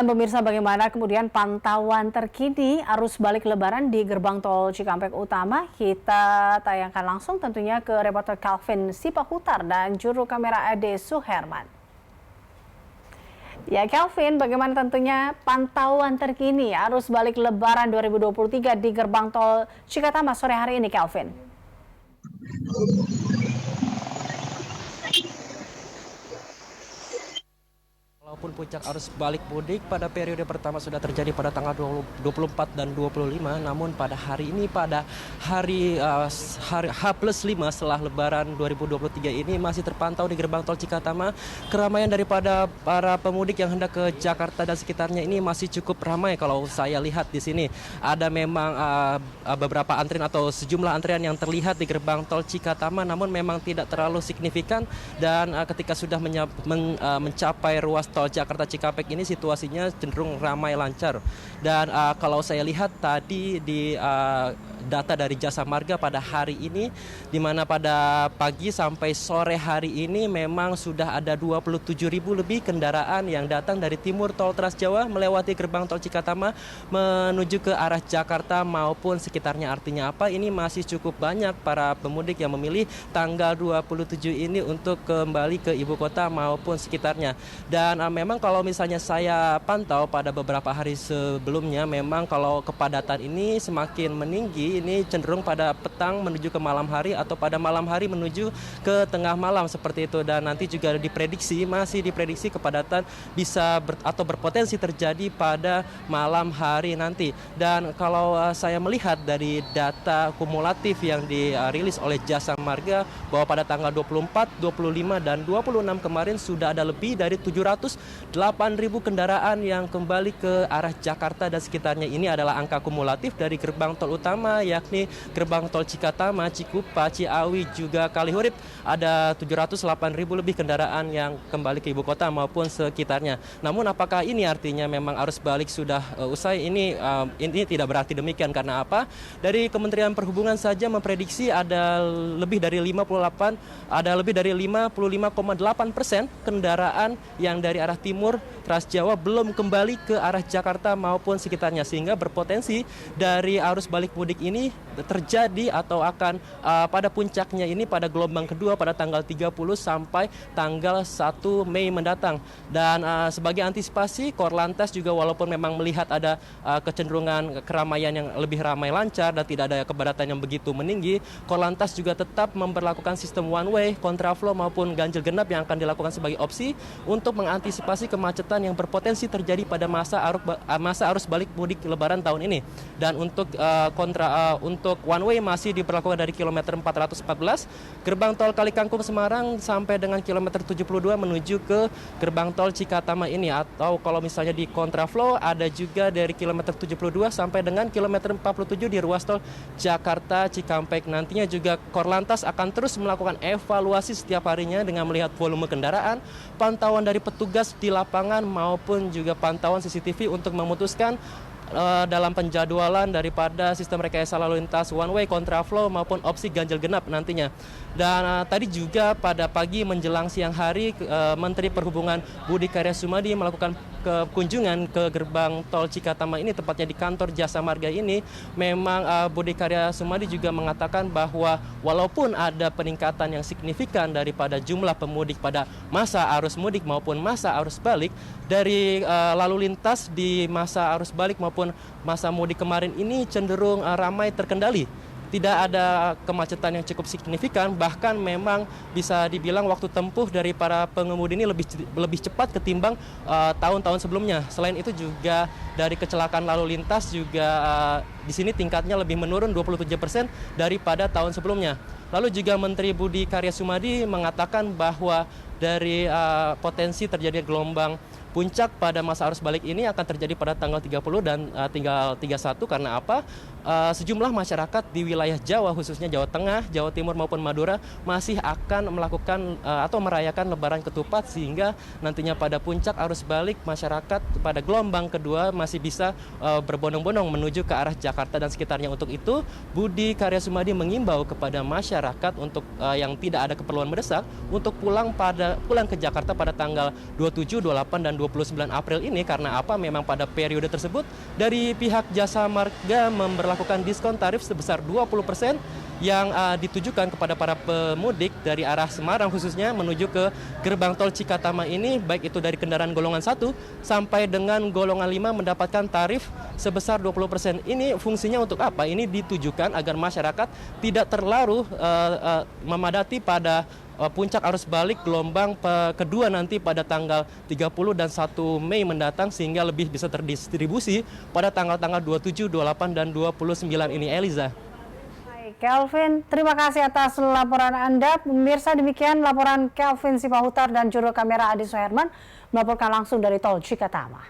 Dan pemirsa, bagaimana kemudian pantauan terkini arus balik Lebaran di gerbang tol Cikampek Utama? Kita tayangkan langsung tentunya ke reporter Calvin Sipahutar dan juru kamera Ade Suherman. Ya Calvin, bagaimana tentunya pantauan terkini arus balik Lebaran 2023 di gerbang tol Cikatama sore hari ini, Calvin? Walaupun puncak arus balik mudik pada periode pertama sudah terjadi pada tanggal 24 dan 25, namun pada hari ini, pada hari H+5 setelah Lebaran 2023 ini masih terpantau di gerbang tol Cikatama. Keramaian daripada para pemudik yang hendak ke Jakarta dan sekitarnya ini masih cukup ramai. Kalau saya lihat di sini ada memang beberapa antrian atau sejumlah antrian yang terlihat di gerbang tol Cikatama, namun memang tidak terlalu signifikan. Dan ketika sudah mencapai ruas tol Jakarta Cikampek ini situasinya cenderung ramai lancar. Dan kalau saya lihat tadi di data dari Jasa Marga pada hari ini, di mana pada pagi sampai sore hari ini memang sudah ada 27.000 lebih kendaraan yang datang dari timur tol Trans Jawa melewati gerbang tol Cikatama menuju ke arah Jakarta maupun sekitarnya. Artinya apa? Ini masih cukup banyak para pemudik yang memilih tanggal 27 ini untuk kembali ke ibu kota maupun sekitarnya. Dan memang kalau misalnya saya pantau pada beberapa hari sebelumnya, memang kalau kepadatan ini semakin meninggi, ini cenderung pada petang menuju ke malam hari atau pada malam hari menuju ke tengah malam seperti itu. Dan nanti juga masih diprediksi kepadatan bisa atau berpotensi terjadi pada malam hari nanti. Dan kalau saya melihat dari data kumulatif yang dirilis oleh Jasa Marga bahwa pada tanggal 24, 25 dan 26 kemarin sudah ada lebih dari 708.000 kendaraan yang kembali ke arah Jakarta dan sekitarnya. Ini adalah angka kumulatif dari gerbang tol utama, yakni gerbang tol Cikatama, Cikupa, Ciawi, juga Kalihurip. Ada 708.000 lebih kendaraan yang kembali ke ibu kota maupun sekitarnya. Namun apakah ini artinya memang arus balik sudah usai? Ini tidak berarti demikian. Karena apa? Dari Kementerian Perhubungan saja memprediksi ada lebih dari 55,8% kendaraan yang dari arah timur Trans Jawa belum kembali ke arah Jakarta maupun sekitarnya, sehingga berpotensi dari arus balik mudik ini terjadi atau akan pada puncaknya ini pada gelombang kedua pada tanggal 30 sampai tanggal 1 Mei mendatang. Dan sebagai antisipasi, Korlantas juga walaupun memang melihat ada kecenderungan keramaian yang lebih ramai lancar dan tidak ada kepadatan yang begitu meninggi, Korlantas juga tetap memperlakukan sistem one way, kontraflow maupun ganjil genap yang akan dilakukan sebagai opsi untuk mengantisipasi kemacetan yang berpotensi terjadi pada masa arus balik mudik Lebaran tahun ini. Dan untuk one way masih diberlakukan dari kilometer 414 gerbang tol Kalikangkung Semarang sampai dengan kilometer 72 menuju ke gerbang tol Cikatama ini. Atau kalau misalnya di kontraflow ada juga dari kilometer 72 sampai dengan kilometer 47 di ruas tol Jakarta Cikampek. Nantinya juga Korlantas akan terus melakukan evaluasi setiap harinya dengan melihat volume kendaraan, pantauan dari petugas di lapangan maupun juga pantauan CCTV untuk memutuskan dalam penjadwalan daripada sistem rekayasa lalu lintas one way, kontraflow maupun opsi ganjil genap nantinya. Dan tadi juga pada pagi menjelang siang hari Menteri Perhubungan Budi Karya Sumadi melakukan kunjungan ke gerbang tol Cikatama ini, tepatnya di kantor Jasa Marga ini. Memang Budi Karya Sumadi juga mengatakan bahwa walaupun ada peningkatan yang signifikan daripada jumlah pemudik pada masa arus mudik maupun masa arus balik, dari lalu lintas di masa arus balik maupun masa mudik kemarin ini cenderung ramai terkendali. Tidak ada kemacetan yang cukup signifikan, bahkan memang bisa dibilang waktu tempuh dari para pengemudi ini lebih cepat ketimbang tahun-tahun sebelumnya. Selain itu juga dari kecelakaan lalu lintas juga di sini tingkatnya lebih menurun 27% daripada tahun sebelumnya. Lalu juga Menteri Budi Karya Sumadi mengatakan bahwa dari potensi terjadi gelombang puncak pada masa arus balik ini akan terjadi pada tanggal 30 dan tanggal 31. Karena apa? sejumlah masyarakat di wilayah Jawa, khususnya Jawa Tengah, Jawa Timur maupun Madura masih akan melakukan atau merayakan Lebaran Ketupat, sehingga nantinya pada puncak arus balik masyarakat pada gelombang kedua masih bisa berbondong-bondong menuju ke arah Jakarta dan sekitarnya. Untuk itu, Budi Karya Sumadi mengimbau kepada masyarakat untuk yang tidak ada keperluan mendesak untuk pulang ke Jakarta pada tanggal 27, 28 dan 29 April ini. Karena apa? Memang pada periode tersebut dari pihak Jasa Marga memberlakukan diskon tarif sebesar 20% yang ditujukan kepada para pemudik dari arah Semarang khususnya menuju ke gerbang tol Cikatama ini, baik itu dari kendaraan golongan 1 sampai dengan golongan 5 mendapatkan tarif sebesar 20%. Ini fungsinya untuk apa? Ini ditujukan agar masyarakat tidak terlalu memadati pada puncak arus balik gelombang kedua nanti pada tanggal 30 dan 1 Mei mendatang, sehingga lebih bisa terdistribusi pada tanggal-tanggal 27, 28 dan 29 ini, Eliza. Baik, Kelvin, terima kasih atas laporan Anda. Pemirsa, demikian laporan Kelvin Sipahutar dan juru kamera Adi Suherman melaporkan langsung dari tol Cikatama.